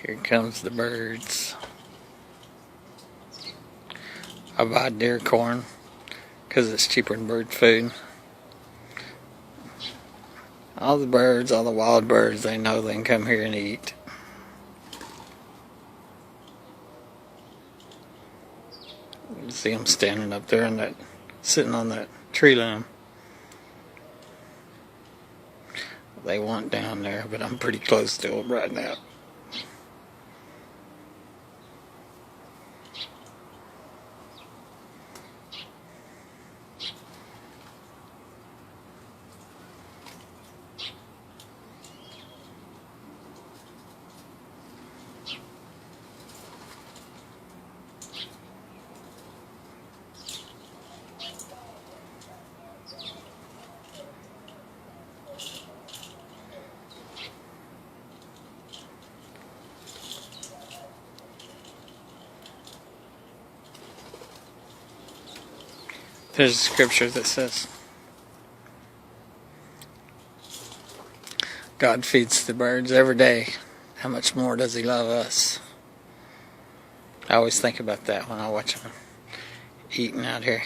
Here comes the birds. I buy deer corn because it's cheaper than bird food. All the birds, all the wild birds, they know they can come here and eat. You see them standing up there and sitting on that tree limb. They want down there, but I'm pretty close to them right now. There's a scripture that says, God feeds the birds every day. How much more does He love us? I always think about that when I watch them eating out here.